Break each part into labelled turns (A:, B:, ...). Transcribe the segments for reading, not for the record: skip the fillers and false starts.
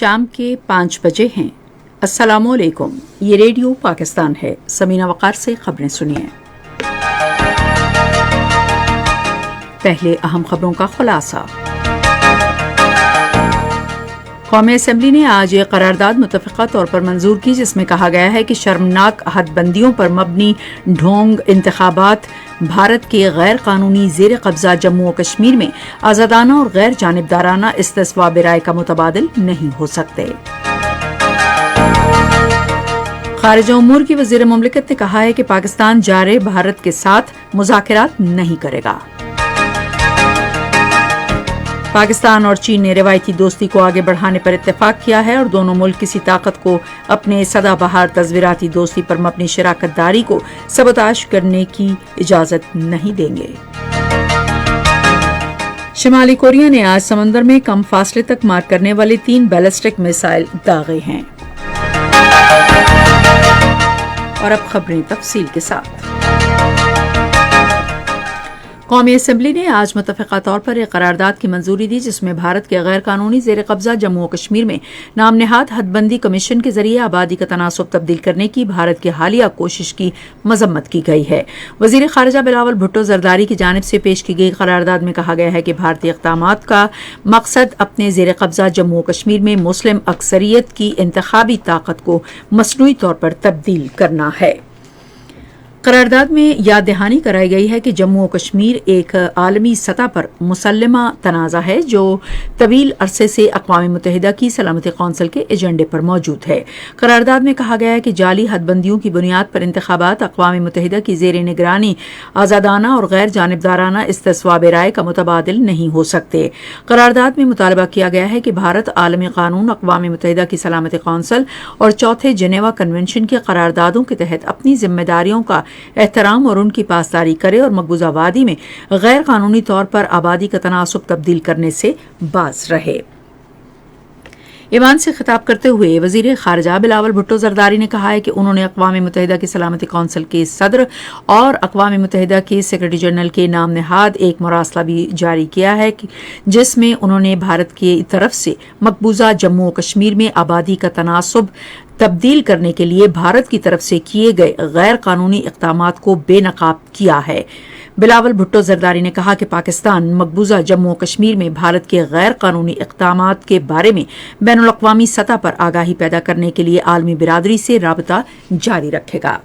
A: شام کے 5 بجے ہیں۔ السلام علیکم، یہ ریڈیو پاکستان ہے۔ سمینہ وقار سے خبریں سنیے۔ پہلے اہم خبروں کا خلاصہ۔ قومی اسمبلی نے آج ایک قرارداد متفقہ طور پر منظور کی، جس میں کہا گیا ہے کہ شرمناک حد بندیوں پر مبنی ڈھونگ انتخابات بھارت کے غیر قانونی زیر قبضہ جموں و کشمیر میں آزادانہ اور غیر جانبدارانہ استصواب رائے کا متبادل نہیں ہو سکتے۔ خارجہ امور کی وزیر مملکت نے کہا ہے کہ پاکستان جارے بھارت کے ساتھ مذاکرات نہیں کرے گا۔ پاکستان اور چین نے روایتی دوستی کو آگے بڑھانے پر اتفاق کیا ہے اور دونوں ملک کسی طاقت کو اپنے سدا بہار تصویراتی دوستی پر مبنی شراکت داری کو سبوتاژ کرنے کی اجازت نہیں دیں گے۔ شمالی کوریا نے آج سمندر میں کم فاصلے تک مار کرنے والے 3 بیلسٹک میزائل داغے ہیں۔ اور اب خبریں تفصیل کے ساتھ۔ قومی اسمبلی نے آج متفقہ طور پر ایک قرارداد کی منظوری دی، جس میں بھارت کے غیر قانونی زیر قبضہ جموں و کشمیر میں نام نہاد حد بندی کمیشن کے ذریعے آبادی کا تناسب تبدیل کرنے کی بھارت کی حالیہ کوشش کی مذمت کی گئی ہے۔ وزیر خارجہ بلاول بھٹو زرداری کی جانب سے پیش کی گئی قرارداد میں کہا گیا ہے کہ بھارتی اقدامات کا مقصد اپنے زیر قبضہ جموں و کشمیر میں مسلم اکثریت کی انتخابی طاقت کو مصنوعی طور پر تبدیل کرنا ہے۔ قرارداد میں یاد دہانی کرائی گئی ہے کہ جموں و کشمیر ایک عالمی سطح پر مسلمہ تنازع ہے جو طویل عرصے سے اقوام متحدہ کی سلامتی کونسل کے ایجنڈے پر موجود ہے۔ قرارداد میں کہا گیا ہے کہ جعلی حد بندیوں کی بنیاد پر انتخابات اقوام متحدہ کی زیر نگرانی آزادانہ اور غیر جانبدارانہ استصواب رائے کا متبادل نہیں ہو سکتے۔ قرارداد میں مطالبہ کیا گیا ہے کہ بھارت عالمی قانون، اقوام متحدہ کی سلامتی کونسل اور چوتھے جنیوا کنونشن کی قراردادوں کے تحت اپنی ذمہ داریوں کا احترام اور ان کی پاسداری کرے اور مقبوضہ وادی میں غیر قانونی طور پر آبادی کا تناسب تبدیل کرنے سے باز رہے۔ ایوان سے خطاب کرتے ہوئے وزیر خارجہ بلاول بھٹو زرداری نے کہا ہے کہ انہوں نے اقوام متحدہ کی سلامتی کونسل کے صدر اور اقوام متحدہ کے سیکرٹری جنرل کے نام نہاد ایک مراسلہ بھی جاری کیا ہے، جس میں انہوں نے بھارت کی طرف سے مقبوضہ جموں و کشمیر میں آبادی کا تناسب تبدیل کرنے کے لیے بھارت کی طرف سے کیے گئے غیر قانونی اقدامات کو بے نقاب کیا ہے۔ بلاول بھٹو زرداری نے کہا کہ پاکستان مقبوضہ جموں و کشمیر میں بھارت کے غیر قانونی اقدامات کے بارے میں بین الاقوامی سطح پر آگاہی پیدا کرنے کے لیے عالمی برادری سے رابطہ جاری رکھے گا۔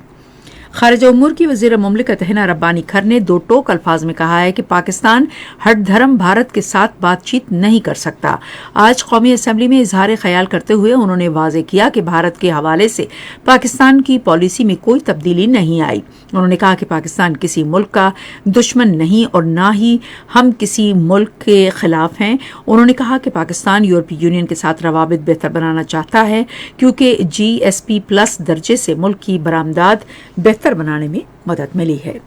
A: خارجہ امور کی وزیر مملکت حنا ربانی کھر نے 2 ٹوک الفاظ میں کہا ہے کہ پاکستان ہٹ دھرم بھارت کے ساتھ بات چیت نہیں کر سکتا۔ آج قومی اسمبلی میں اظہار خیال کرتے ہوئے انہوں نے واضح کیا کہ بھارت کے حوالے سے پاکستان کی پالیسی میں کوئی تبدیلی نہیں آئی۔ انہوں نے کہا کہ پاکستان کسی ملک کا دشمن نہیں اور نہ ہی ہم کسی ملک کے خلاف ہیں۔ انہوں نے کہا کہ پاکستان یورپی یونین کے ساتھ روابط بہتر بنانا چاہتا ہے کیونکہ GSP+ درجے سے ملک کی برآمدات بہتر بنانے میں مدد ملی ہے۔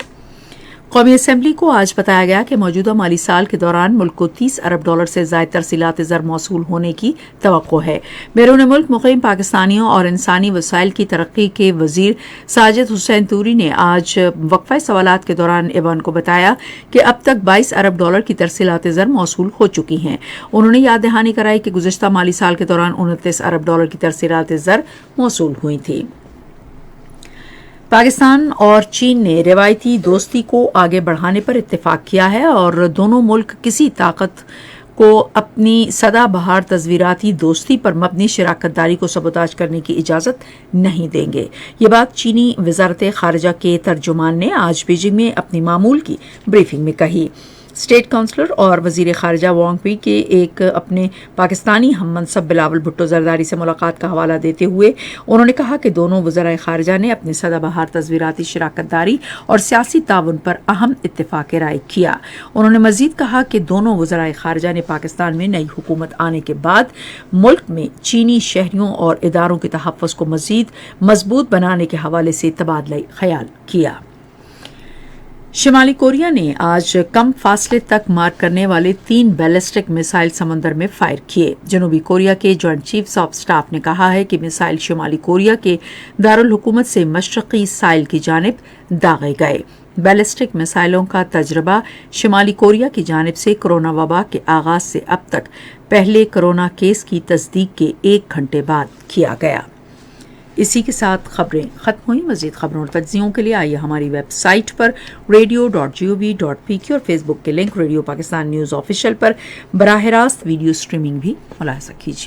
A: قومی اسمبلی کو آج بتایا گیا کہ موجودہ مالی سال کے دوران ملک کو $30 ارب سے زائد ترسیلات زر موصول ہونے کی توقع ہے۔ بیرون ملک مقیم پاکستانیوں اور انسانی وسائل کی ترقی کے وزیر ساجد حسین توری نے آج وقفہ سوالات کے دوران ایوان کو بتایا کہ اب تک $22 ارب کی ترسیلات زر موصول ہو چکی ہیں۔ انہوں نے یاد دہانی کرائی کہ گزشتہ مالی سال کے دوران $29 ارب کی ترسیلات زر موصول ہوئی تھیں۔ پاکستان اور چین نے روایتی دوستی کو آگے بڑھانے پر اتفاق کیا ہے اور دونوں ملک کسی طاقت کو اپنی سدا بہار تصویراتی دوستی پر مبنی شراکت داری کو سبوتاژ کرنے کی اجازت نہیں دیں گے۔ یہ بات چینی وزارت خارجہ کے ترجمان نے آج بیجنگ میں اپنی معمول کی بریفنگ میں کہی۔ اسٹیٹ کونسلر اور وزیر خارجہ وانگ وی کے ایک اپنے پاکستانی ہم منصب بلاول بھٹو زرداری سے ملاقات کا حوالہ دیتے ہوئے انہوں نے کہا کہ دونوں وزرائے خارجہ نے اپنے سدا بہار تصویراتی شراکت داری اور سیاسی تعاون پر اہم اتفاق رائے کیا۔ انہوں نے مزید کہا کہ دونوں وزرائے خارجہ نے پاکستان میں نئی حکومت آنے کے بعد ملک میں چینی شہریوں اور اداروں کے تحفظ کو مزید مضبوط بنانے کے حوالے سے تبادلہ خیال کیا۔ شمالی کوریا نے آج کم فاصلے تک مار کرنے والے 3 بیلسٹک میزائل سمندر میں فائر کیے۔ جنوبی کوریا کے جوائنٹ چیفز آف سٹاف نے کہا ہے کہ میزائل شمالی کوریا کے دارالحکومت سے مشرقی ساحل کی جانب داغے گئے۔ بیلسٹک میزائلوں کا تجربہ شمالی کوریا کی جانب سے کورونا وبا کے آغاز سے اب تک پہلے کورونا کیس کی تصدیق کے 1 گھنٹے بعد کیا گیا۔ اسی کے ساتھ خبریں ختم ہوئی۔ مزید خبروں اور تجزیوں کے لیے آئیے ہماری ویب سائٹ پر radio.gov.pk اور فیس بک کے link radio Pakistan news official پر براہ راست ویڈیو سٹریمنگ بھی ملاحظہ کیجیے۔